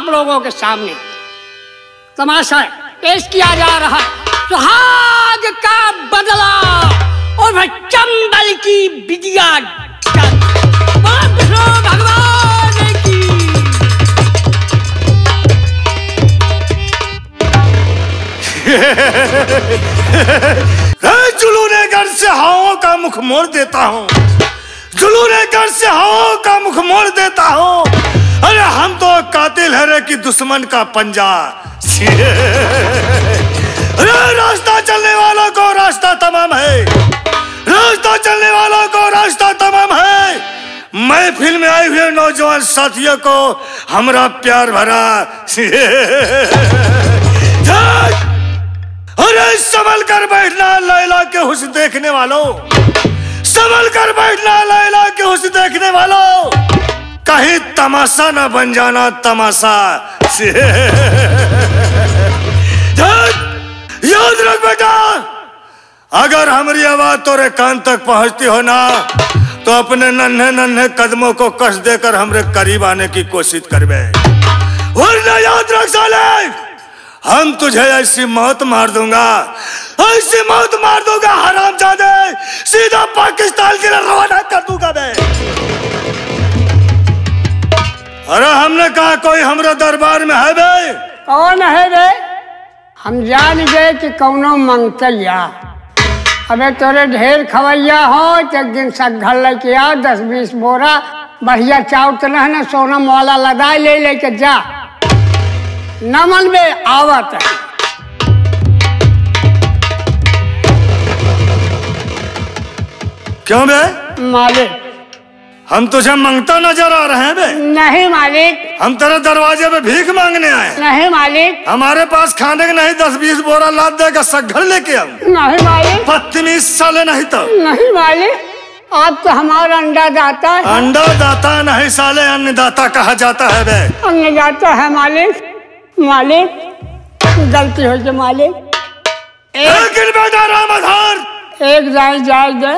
लोगों के सामने तमाशा पेश किया जा रहा है सुहाग का बदला और वह चंबल की विद्या। भगवान की जुलूने घर से हाओं का मुख मोड़ देता हूँ, जुलूने घर से हाओं का मुख मोड़ देता हूँ। अरे हम तो कातिल है रे कि दुश्मन का पंजा। अरे रास्ता चलने वालों को रास्ता तमाम है, रास्ता चलने वालों को रास्ता तमाम है। महफिल में आए हुए नौजवान साथियों को हमारा प्यार भरा। अरे संभल कर बैठना लैला के हुस्न देखने वालों, संभल कर बैठना लैला के हुस्न देखने वालों, कहीं तमाशा न बन जाना तमाशा। याद रख बेटा, अगर हमारी आवाज तोरे कान तक पहुंचती हो ना तो अपने नन्हे नन्हे कदमों को कस देकर हमरे करीब आने की कोशिश करबे, वरना याद रख साले, हम तुझे ऐसी मौत मार दूंगा, ऐसी मौत मार दूंगा हरामजादे, सीधा पाकिस्तान के लिए रवाना कर दूंगा मैं। अरे हमने कहा कोई हमारे दरबार में है बे? कौन है बे? हम जान गए कि कौनो मंगतैया। अबे तोरे ढेर खवैया हो तो एक दिन सघर लेके आ 10-20 बोरा बढ़िया चाउर तो न सोनम वाला लदाई ले लेके जा। नमन में आवत है। क्यों बे? मालिक हम तुझे मांगता नजर आ रहे हैं बे? नहीं मालिक। हम तेरे दरवाजे पे भीख मांगने आए? नहीं मालिक। हमारे पास खाने के नहीं 10-20 बोरा लाद देगा सघर लेके हम? नहीं मालिक। बदतमीज साले नहीं तो। नहीं मालिक, आप तो हमारा अंडा दाता है। अंडा दाता नहीं साले, अन्नदाता कहा जाता है बे। अन्नदाता है मालिक। मालिक गलती हो गई मालिक। एक बेटा राम आधार एक जायज दे।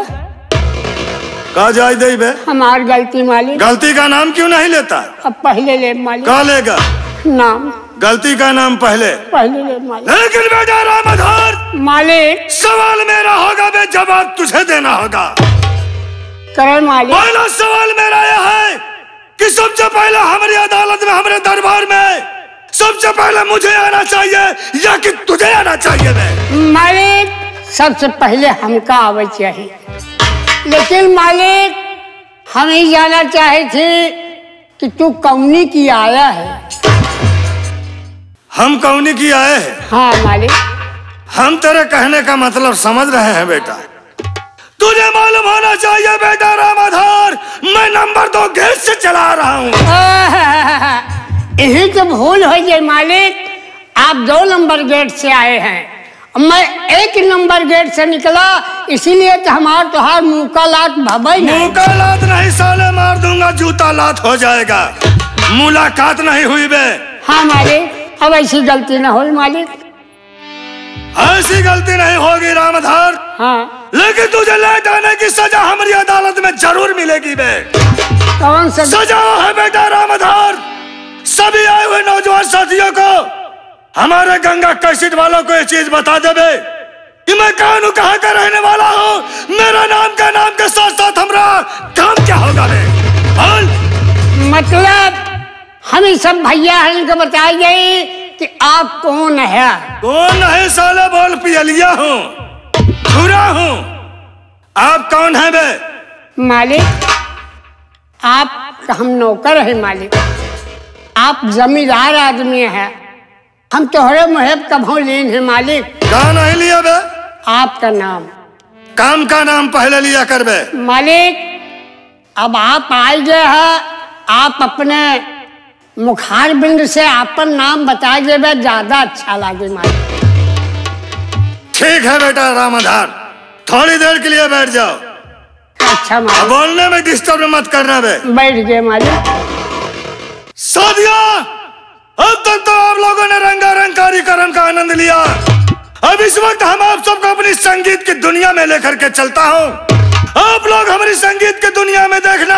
कहा जायज दे बे? हमारी गलती मालिक। गलती का नाम क्यों नहीं लेता? अब पहले ले मालिक। कहा लेगा नाम? गलती का नाम पहले ले मालिक। लेकिन बेटा राम आधार मालिक, सवाल मेरा होगा बे, जवाब तुझे देना होगा। करे मालिक। पहला सवाल मेरा यह है कि सबसे पहले हमारी अदालत में, हमारे दरबार में सबसे पहले मुझे आना चाहिए या कि तुझे आना चाहिए बे? मालिक सबसे पहले हमका आवे चाहिए, लेकिन मालिक हम ही जाना चाहे थे कि तू कौनी की आया है। हम कौनी की आए हैं? हाँ मालिक। हम तेरे कहने का मतलब समझ रहे हैं बेटा। तुझे मालूम होना चाहिए बेटा राम आधार, मैं नंबर 2 गेट से चला रहा हूँ। यही तो भूल हो गई मालिक, आप 2 नंबर गेट से आए हैं, मैं 1 नंबर गेट से निकला, इसीलिए तो हमार तुहार मुंह का लात भबई नहीं। मुंह का लात नहीं साले, मार दूंगा जूता लात हो जाएगा। मुलाकात नहीं हुई बे? हाँ मालिक, अब ऐसी गलती न हो मालिक। ऐसी गलती नहीं होगी रामधार। हाँ, लेकिन तुझे लेट आने की सजा हमारी अदालत में जरूर मिलेगी बे। कौन सा सजा है बेटा रामधार? सभी आए हुए नौजवान साथियों को, हमारे गंगा कैसेट वालों को ये चीज बता दे बे कि मैं कौन हूँ, कहाँ का रहने वाला हूँ, मेरा नाम के साथ साथ हमारा काम क्या होगा बे? मतलब हम सब भैया हैं, इनको बताई गई कि आप कौन है। कौन है साले? बोल पियलिया हूँ, छुरा हूँ। आप कौन है बे? मालिक आप हम नौकर है मालिक, आप जमींदार आदमी है, हम तोहरे मुहब कभो लीन है मालिक। कहाँ नहीं लिया बे? आपका नाम, काम का नाम पहले लिया कर बे। मालिक अब आप आए गए हैं, आप अपने मुखार बिंद से आपन नाम बता देवे, ज्यादा अच्छा लगे मालिक। ठीक है बेटा रामधार, थोड़ी देर के लिए बैठ जाओ। अच्छा मालिक। बोलने में डिस्टर्ब मत करना बे। बैठ गए मालिक। साथियों, अब तक तो आप लोगों ने रंगारंग कार्यक्रम का आनंद लिया। अब इस वक्त हम आप सबको अपनी संगीत की दुनिया में लेकर के चलता हूँ। आप लोग हमारी संगीत की दुनिया में देखना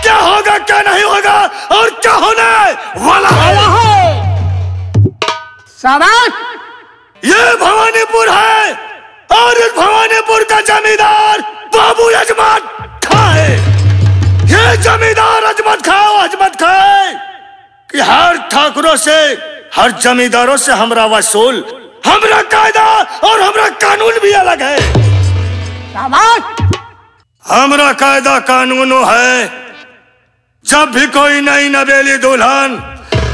क्या होगा क्या नहीं होगा और क्या होने वाला है। शाबाश। ये भवानीपुर है और इस भवानीपुर का जमींदार बाबू अजमत खां है। ये जमींदार अजमत खां है कि हर ठाकुरों से हर जमींदारों से हमरा वसूल, हमरा कायदा और हमरा कानून भी अलग है। शाबाश। हमरा कायदा कानून है जब भी कोई नई नवेली दुल्हन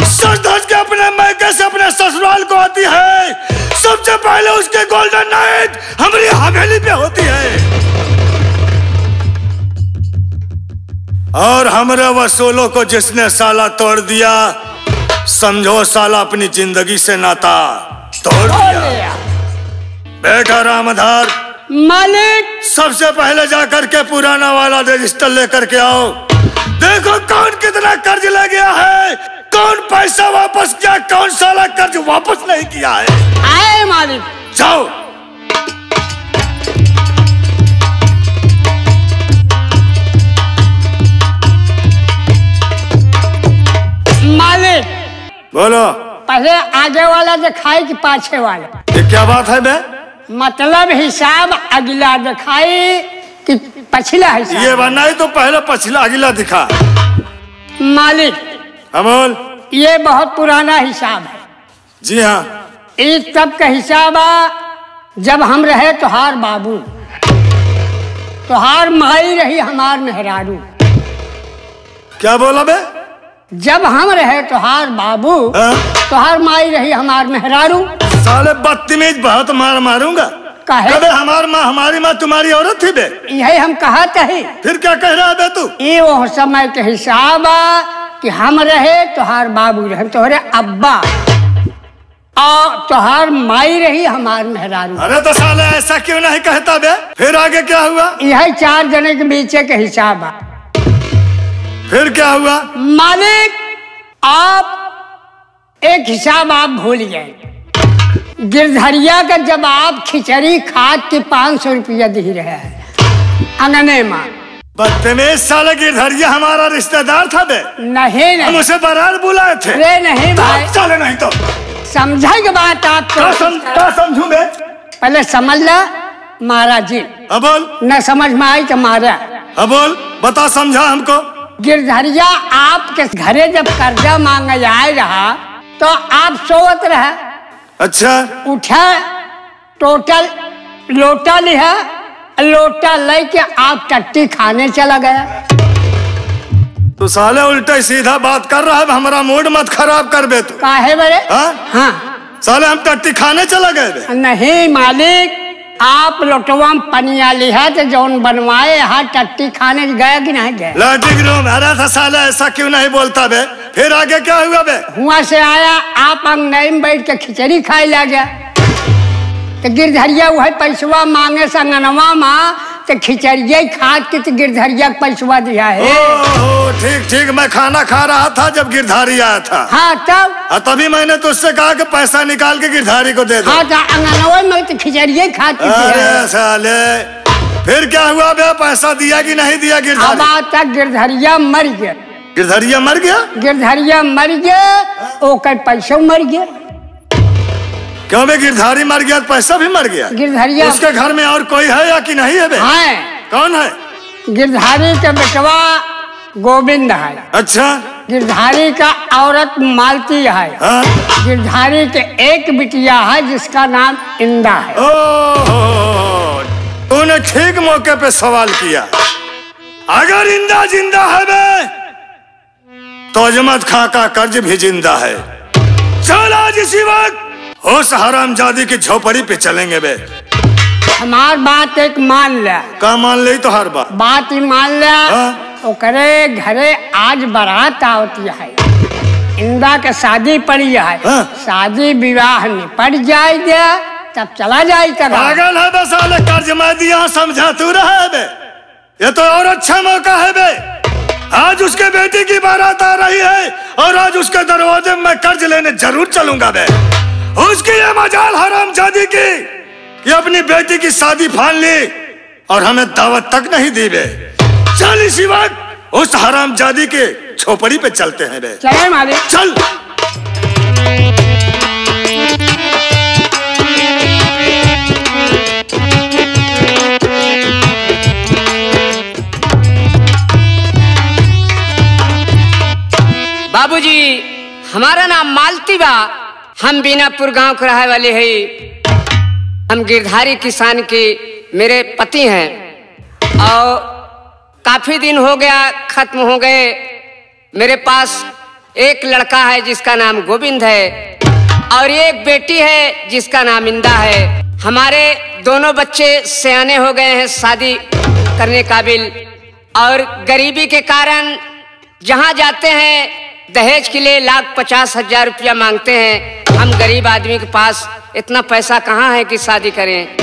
सज धज के अपने मैके से अपने ससुराल को आती है, सबसे पहले उसके गोल्डन नाइट हमारी हवेली पे होती है और हमारे वसूलों को जिसने साला तोड़ दिया समझो साला अपनी जिंदगी से नाता तोड़ दिया। बेटा रामधार मालिक, सबसे पहले जाकर के पुराना वाला रजिस्टर लेकर के आओ। देखो कौन कितना कर्ज ले गया है, कौन पैसा वापस किया, कौन साला कर्ज वापस नहीं किया है। आए मालिक। जाओ। मालिक बोलो। पहले आगे वाला दिखाई कि पाछे वाला? ये क्या बात है बे? मतलब हिसाब अगला दिखाई कि पछिला हिसाब? ये बनाई तो पहले पछिला अगला दिखा। मालिक अमोल, ये बहुत पुराना हिसाब है। जी हाँ। इस तब का हिसाब जब हम रहे तोहार बाबू, तोहार माई रही हमार मेहरारू। क्या बोला बे? जब हम रहे तोहार बाबू, तोहार माई रही हमार मेहरारू। साले बदतमीज बहुत मार मारूंगा। कहे कबे हमार माँ हमारी माँ तुम्हारी औरत थी बे? यही हम कहते हैं। फिर क्या कह रहा है बे तू? ये वो समय के हिसाब कि हम रहे तोहार बाबू रहे तोहरे अब्बा और तोहार माई रही हमार मेहरारू। अरे तो साले ऐसा क्यों नहीं कहता बे? फिर आगे क्या हुआ? यही 4 जने के बीच के हिसाब है। फिर क्या हुआ? मालिक आप एक हिसाब आप भूल गए। गिरधरिया का जब आप खिचड़ी खाद के 500 रुपया दे रहे हैं अंगने में। बदतमीज साले, गिरधरिया हमारा रिश्तेदार था बे? नहीं हम उसे बारात बुलाए थे। अरे नहीं भाई, साले नहीं तो समझेगा बात आप तो। क्या समझूं बे? पहले समझ ला महाराज जी। अब बोल। न समझ में आई तो मारा। अब बोल, बता समझा हमको। गिरधरिया आपके घरे जब कर्जा मांगे आए रहा तो आप सोवत रहे। अच्छा। उठा टोटल लोटा लिया, लोटा लेके आप टट्टी खाने चला गया। तू साले उल्टा सीधा बात कर रहा है, हमारा मूड मत खराब कर बे तू। काहे बरे? हाँ साले हम टट्टी खाने चला गए बे? नहीं मालिक, आप लोटवा में पनिया लिया तो जौन बनवाए यहाँ टट्टी खाने गए कि नहीं गए? लाटिक रूम। अरे था साले ऐसा क्यों नहीं बोलता बे? फिर आगे क्या हुआ बे? हुआ से आया आप अंगनई में बैठ के खिचड़ी खाए ला गया तो गिरधरिया वही पैसवा मांगे संगनवा माँ तो खिचड़िया खाद के तो गिरधरिया पैसवा दिया है। ठीक ठीक, मैं खाना खा रहा था जब गिरधारी आया था। हाँ तब तभी मैंने तुझसे कहा कि पैसा निकाल के गिरधारी को दे दो। हाँ तो अंगनवा में तो खिचड़िया खाद के अरे साले फिर क्या हुआ बे? पैसा दिया कि नहीं दिया गिरधारी? अब आता गिरधरिया मर गया। गिरधरिया मर गया? गिरधरिया मर गया, ओकर पैसा मर गया। क्यों बे? गिरधारी मर गया तो पैसा भी मर गया? गिरधरिया उसके घर में और कोई है या कि नहीं है बे? हाँ। कौन है? गिरधारी का बेटवा गोविंद है। अच्छा। गिरधारी का औरत मालती है। हाँ? गिरधारी के एक बिटिया है जिसका नाम इंदा है। ओह, तूने ठीक मौके पे सवाल किया। अगर इंदा जिंदा है बे तो अजमत खां का कर्ज भी जिंदा है। चल आज इसी वक्त उस हरामजादी की झोपड़ी पे चलेंगे बे। हमार बात एक मान लिया। का मान ली तो हर बात ही मान लिया। ओकरे घरे आज बारात आवती है, इंदा के शादी पड़ी है। शादी विवाह निपट जाए तब चला जाए। पागल है बे साले, कर्ज मैं दिया समझा तू रहा है बे? ये तो और अच्छा मौका है बे। आज उसके बेटी की बारात आ रही है और आज उसके दरवाजे में कर्ज लेने जरूर चलूंगा बे। उसकी ये मजाल हरामजादी की कि अपनी बेटी की शादी फान ली और हमें दावत तक नहीं दी बे। चल इसी वक्त उस हरामजादी के झोपड़ी पे चलते हैं बे। चले मालिक। चल। बाबूजी, हमारा नाम मालती बा। हम बीनापुर गांव के रहे वाले हैं। हम गिरधारी किसान के मेरे पति हैं और काफी दिन हो गया खत्म हो गए। मेरे पास एक लड़का है जिसका नाम गोविंद है और एक बेटी है जिसका नाम इंदा है। हमारे दोनों बच्चे सयाने हो गए हैं, शादी करने काबिल, और गरीबी के कारण जहां जाते हैं दहेज के लिए 1,50,000 रुपया मांगते हैं। हम गरीब आदमी के पास इतना पैसा कहाँ है कि शादी करें।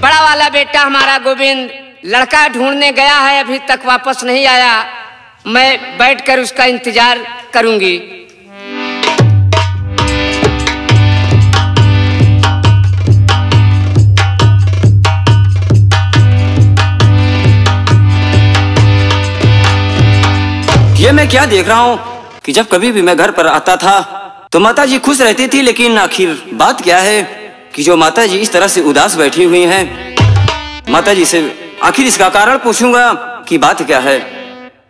बड़ा वाला बेटा हमारा गोविंद लड़का ढूंढने गया है, अभी तक वापस नहीं आया। मैं बैठकर उसका इंतजार करूंगी। ये मैं क्या देख रहा हूँ कि जब कभी भी मैं घर पर आता था तो माता जी खुश रहती थी, लेकिन आखिर बात क्या है कि जो माता जी इस तरह से उदास बैठी हुई हैं। माता जी से आखिर इसका कारण पूछूंगा कि बात क्या है।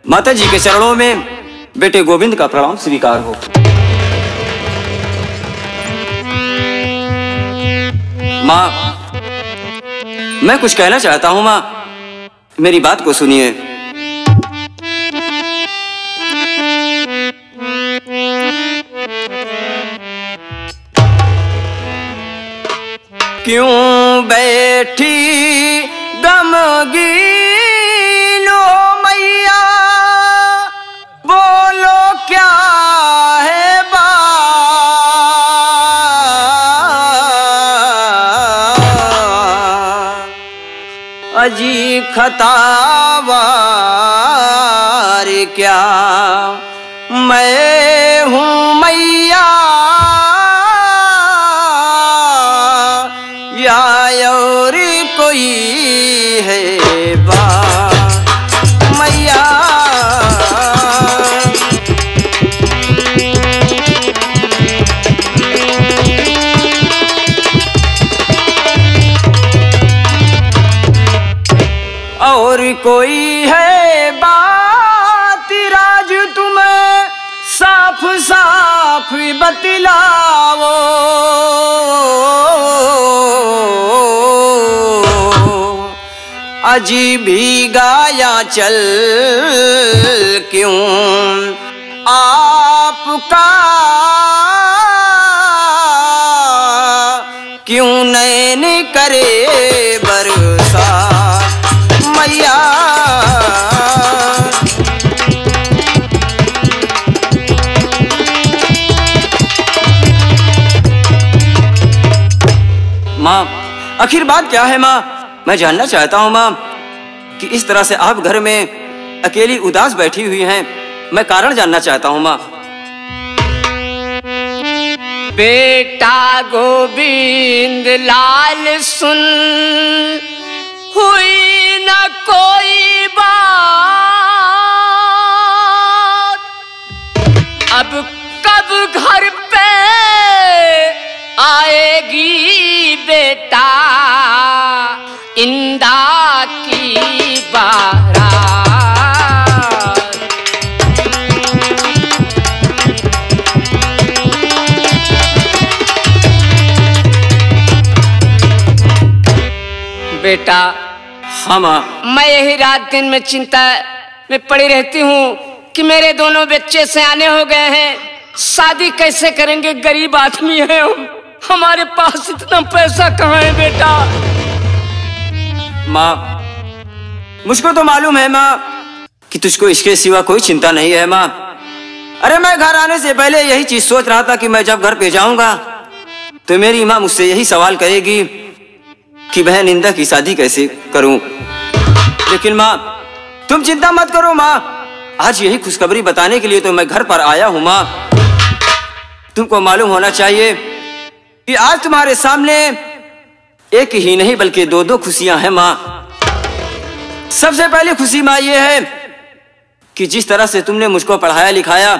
माता जी के चरणों में बेटे गोविंद का प्रणाम स्वीकार हो। माँ, मैं कुछ कहना चाहता हूँ। माँ, मेरी बात को सुनिए। क्यों बैठी गमगीन ओ मैया, बोलो क्या है बात। अजी खतावार क्या मैं हूँ मैया, और कोई है बात मैया। और कोई है बात राज तुम्हें साफ साफ बतलाओ। अजी भी गाया चल क्यों आपका, क्यों नैन करे बरसा मैया। माँ, आखिर बात क्या है माँ? मैं जानना चाहता हूँ माँ कि इस तरह से आप घर में अकेली उदास बैठी हुई हैं। मैं कारण जानना चाहता हूँ माँ। बेटा गोविंद लाल सुन, हुई न कोई बात, अब कब घर पे आएगी बेटा इंदा की बारात। बेटा, हाँ माँ। मैं यही रात दिन में चिंता में पड़ी रहती हूँ कि मेरे दोनों बच्चे सयाने हो गए हैं, शादी कैसे करेंगे। गरीब आदमी है हम, हमारे पास इतना पैसा कहाँ है बेटा। माँ, मुझको तो मालूम है माँ कि तुझको इसके सिवा कोई चिंता नहीं है माँ। अरे मैं घर आने से पहले यही चीज सोच रहा था कि मैं जब घर पे जाऊंगा तो मेरी माँ मुझसे यही सवाल करेगी कि बहन इंदा की शादी कैसे करूं। लेकिन माँ तुम चिंता मत करो माँ, आज यही खुशखबरी बताने के लिए तो मैं घर पर आया हूँ माँ। तुमको मालूम होना चाहिए कि आज तुम्हारे सामने एक ही नहीं बल्कि दो दो खुशियां हैं माँ। सबसे पहली खुशी माँ ये है कि जिस तरह से तुमने मुझको पढ़ाया लिखाया,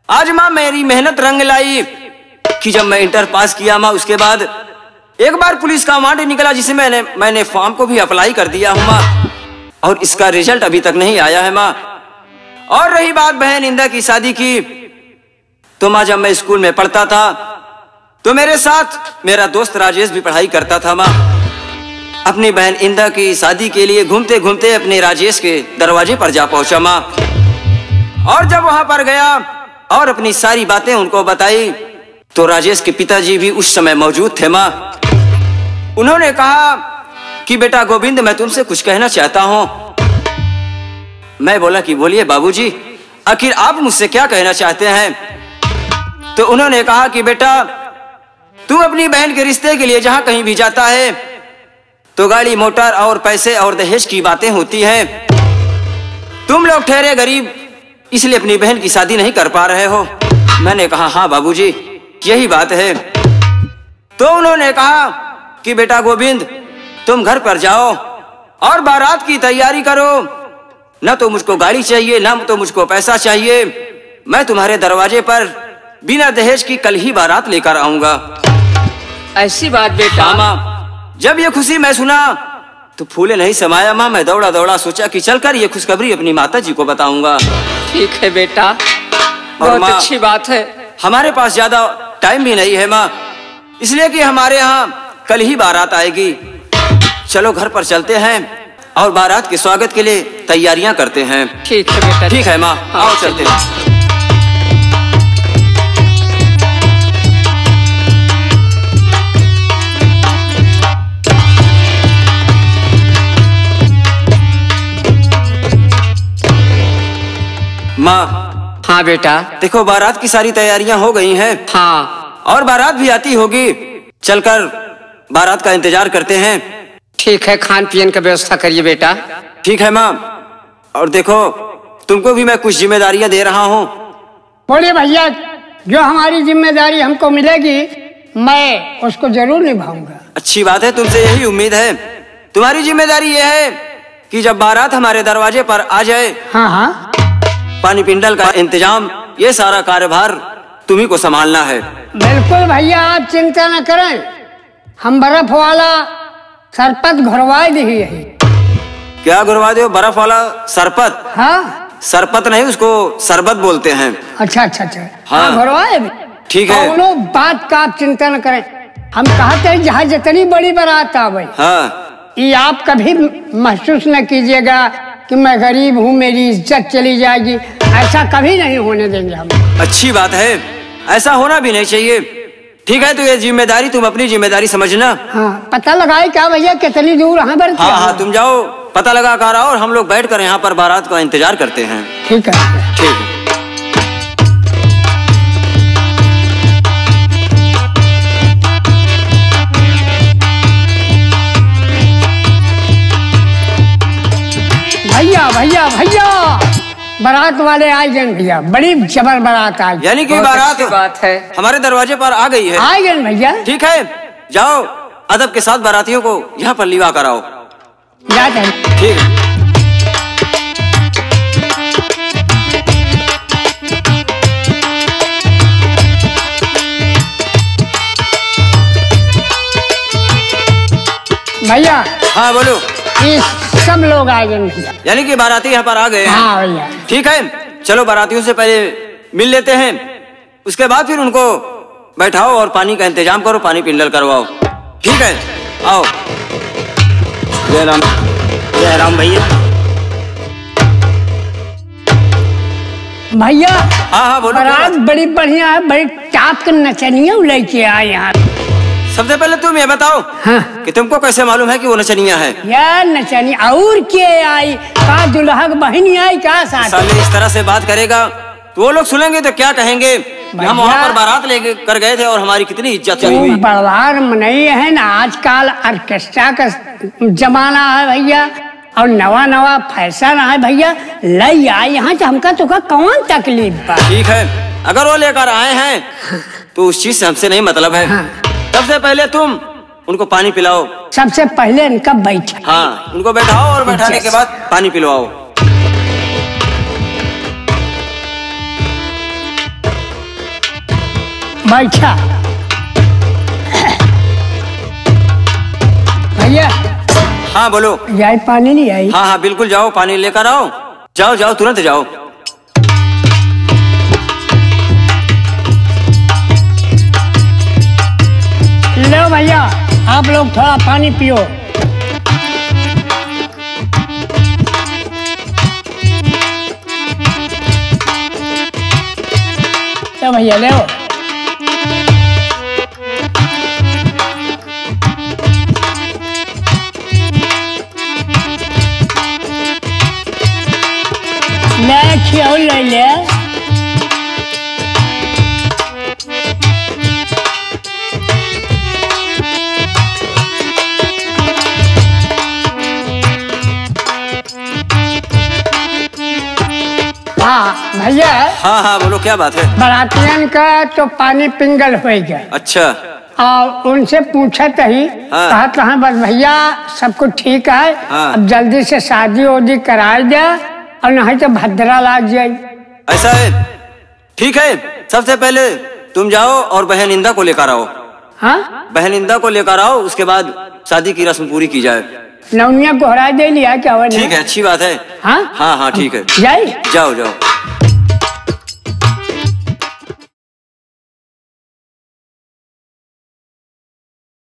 आज माँ मेरी मेहनत रंग लाई कि जब मैं इंटर पास किया माँ, उसके बाद एक बार पुलिस का वांट निकला जिसे मैंने फॉर्म को भी अप्लाई कर दिया हूँ माँ, और इसका रिजल्ट अभी तक नहीं आया है माँ। और रही बात बहन इंदा की शादी की, तो माँ जब मैं स्कूल में पढ़ता था तो मेरे साथ मेरा दोस्त राजेश भी पढ़ाई करता था माँ। अपनी बहन इंदा की शादी के लिए घूमते घूमते अपने राजेश के दरवाजे पर जा पहुंचा माँ, और जब वहां पर गया और अपनी सारी बातें उनको बताई तो राजेश के पिताजी भी उस समय मौजूद थे माँ। उन्होंने कहा कि बेटा गोविंद, मैं तुमसे कुछ कहना चाहता हूँ। मैं बोला कि बोलिए बाबूजी, आखिर आप मुझसे क्या कहना चाहते हैं? तो उन्होंने कहा कि बेटा, तू अपनी बहन के रिश्ते के लिए जहां कहीं भी जाता है तो गाड़ी मोटर और पैसे और दहेज की बातें होती हैं। तुम लोग ठहरे गरीब, इसलिए अपनी बहन की शादी नहीं कर पा रहे हो। मैंने कहा हाँ बाबूजी, यही बात है। तो उन्होंने कहा कि बेटा गोविंद, तुम घर पर जाओ और बारात की तैयारी करो। न तो मुझको गाड़ी चाहिए, न तो मुझको पैसा चाहिए। मैं तुम्हारे दरवाजे पर बिना दहेज की कल ही बारात लेकर आऊंगा। ऐसी बात बेटा? माँ, जब ये खुशी मैं सुना तो फूले नहीं समाया माँ। मैं दौड़ा दौड़ा सोचा कि चलकर ये खुशखबरी अपनी माता जी को बताऊंगा। ठीक है बेटा, बहुत अच्छी बात है। हमारे पास ज्यादा टाइम भी नहीं है माँ, इसलिए कि हमारे यहाँ कल ही बारात आएगी। चलो घर पर चलते हैं और बारात के स्वागत के लिए तैयारियां करते हैं। ठीक है बेटा। ठीक है माँ, आओ चलते हैं। माँ। हाँ बेटा। देखो बारात की सारी तैयारियां हो गई हैं। हाँ। और बारात भी आती होगी, चलकर बारात का इंतजार करते हैं। ठीक है, खान पीन का व्यवस्था करिए बेटा। ठीक है माँ। और देखो तुमको भी मैं कुछ जिम्मेदारियां दे रहा हूँ। बोलिए भैया, जो हमारी जिम्मेदारी हमको मिलेगी मैं उसको जरूर निभाऊंगा। अच्छी बात है, तुमसे यही उम्मीद है। तुम्हारी जिम्मेदारी ये है कि जब बारात हमारे दरवाजे पर आ जाए, हाँ हाँ, पानी पिंडल का इंतजाम, ये सारा कार्यभार तुम्ही को संभालना है। बिल्कुल भैया, आप चिंता न करें। हम बर्फ वाला सरपत घुरवा दी है। क्या घुरवा दो? बर्फ वाला सरपत? हाँ, सरपत नहीं, उसको शरबत बोलते हैं। अच्छा अच्छा अच्छा, हाँ घुरवाए। ठीक है, दोनों बात का आप चिंता न करें। हम कहते हैं जहाँ जितनी बड़ी बारात आवे, हाँ, ये आप कभी महसूस न कीजिएगा कि मैं गरीब हूँ, मेरी इज्जत चली जाएगी। ऐसा कभी नहीं होने देंगे हम। अच्छी बात है, ऐसा होना भी नहीं चाहिए। ठीक है, तो ये जिम्मेदारी तुम अपनी जिम्मेदारी समझना। हाँ, पता लगाए क्या भैया कितनी दूर यहाँ पर? हाँ हाँ, तुम जाओ पता लगा कर आओ, और हम लोग बैठ कर यहाँ पर बारात का इंतजार करते हैं। ठीक है। ठीक है। भैया भैया भैया, बारात वाले आए गए भैया, बड़ी जबर बारात आई। यानी कि बारात बात है हमारे दरवाजे पर आ गई है। आए गए भैया। ठीक है, जाओ अदब के साथ बारातियों को यहाँ पर लिवा कराओ। जाते हैं। ठीक है। भैया। हाँ बोलो। ये सब लोग आ गए भैया। यानी कि बाराती यहाँ पर आ गए हैं। हाँ भैया। ठीक है, चलो बारातियों से पहले मिल लेते हैं, उसके बाद फिर उनको बैठाओ और पानी का इंतजाम करो, पानी पिंडल करवाओ। ठीक है, आओ। जय राम। जय राम भैया। भैया। हाँ हाँ बोलो। बारात बड़ी बढ़िया है, बड़ी टाप के नचनिया लेके आए यहाँ। सबसे पहले तुम ये बताओ, हाँ, कि तुमको कैसे मालूम है कि वो नचनिया है? यार नचनिया और क्या आई? का दुल्हा बहनी आई का साथ? साले इस तरह से बात करेगा तो वो लोग सुनेंगे तो क्या कहेंगे? हम वहाँ पर बारात लेके कर गए थे और हमारी कितनी इज्जत चली हुई। परिवार में नहीं है ना, आजकल ऑर्केस्ट्रा का जमाना है भैया, और नवा नवा फैशन है भैया। लई आए यहाँ तो हमका तो का कौन तकलीफ बा? ठीक है, अगर वो लेकर आए हैं तो उस चीज से हमसे नहीं मतलब है। हाँ। सबसे पहले तुम उनको पानी पिलाओ। सबसे पहले इनका बैठा। हाँ, उनको बैठाओ और बैठाने के बाद पानी पिलवाओ। बैठा। भैया। हाँ बोलो। जाए पानी नहीं आई? हाँ हाँ बिल्कुल, जाओ पानी लेकर आओ। जाओ जाओ तुरंत जाओ। लो भैया, आप लोग थोड़ा पानी पियो। लो भैया ले। खियाओ ले ले। हाँ भैया। हाँ हाँ बोलो, क्या बात है? बरातियन का तो पानी पिंगल हो गया। अच्छा। और उनसे पूछा ही। हाँ। कहा तो हाँ बस भैया सब कुछ ठीक है। हाँ। अब जल्दी से शादी वादी कराई दे और नहीं तो भद्रा लाग जाए। ऐसा है, ठीक है। सबसे पहले तुम जाओ और बहन इंदा को लेकर आओ। हाँ, बहन इंदा को लेकर आओ, उसके बाद शादी की रस्म पूरी की जाए। नौनिया को हरा दे लिया क्या? ठीक है, अच्छी बात है। हाँ हाँ हाँ ठीक है, जाए। जाओ जाओ।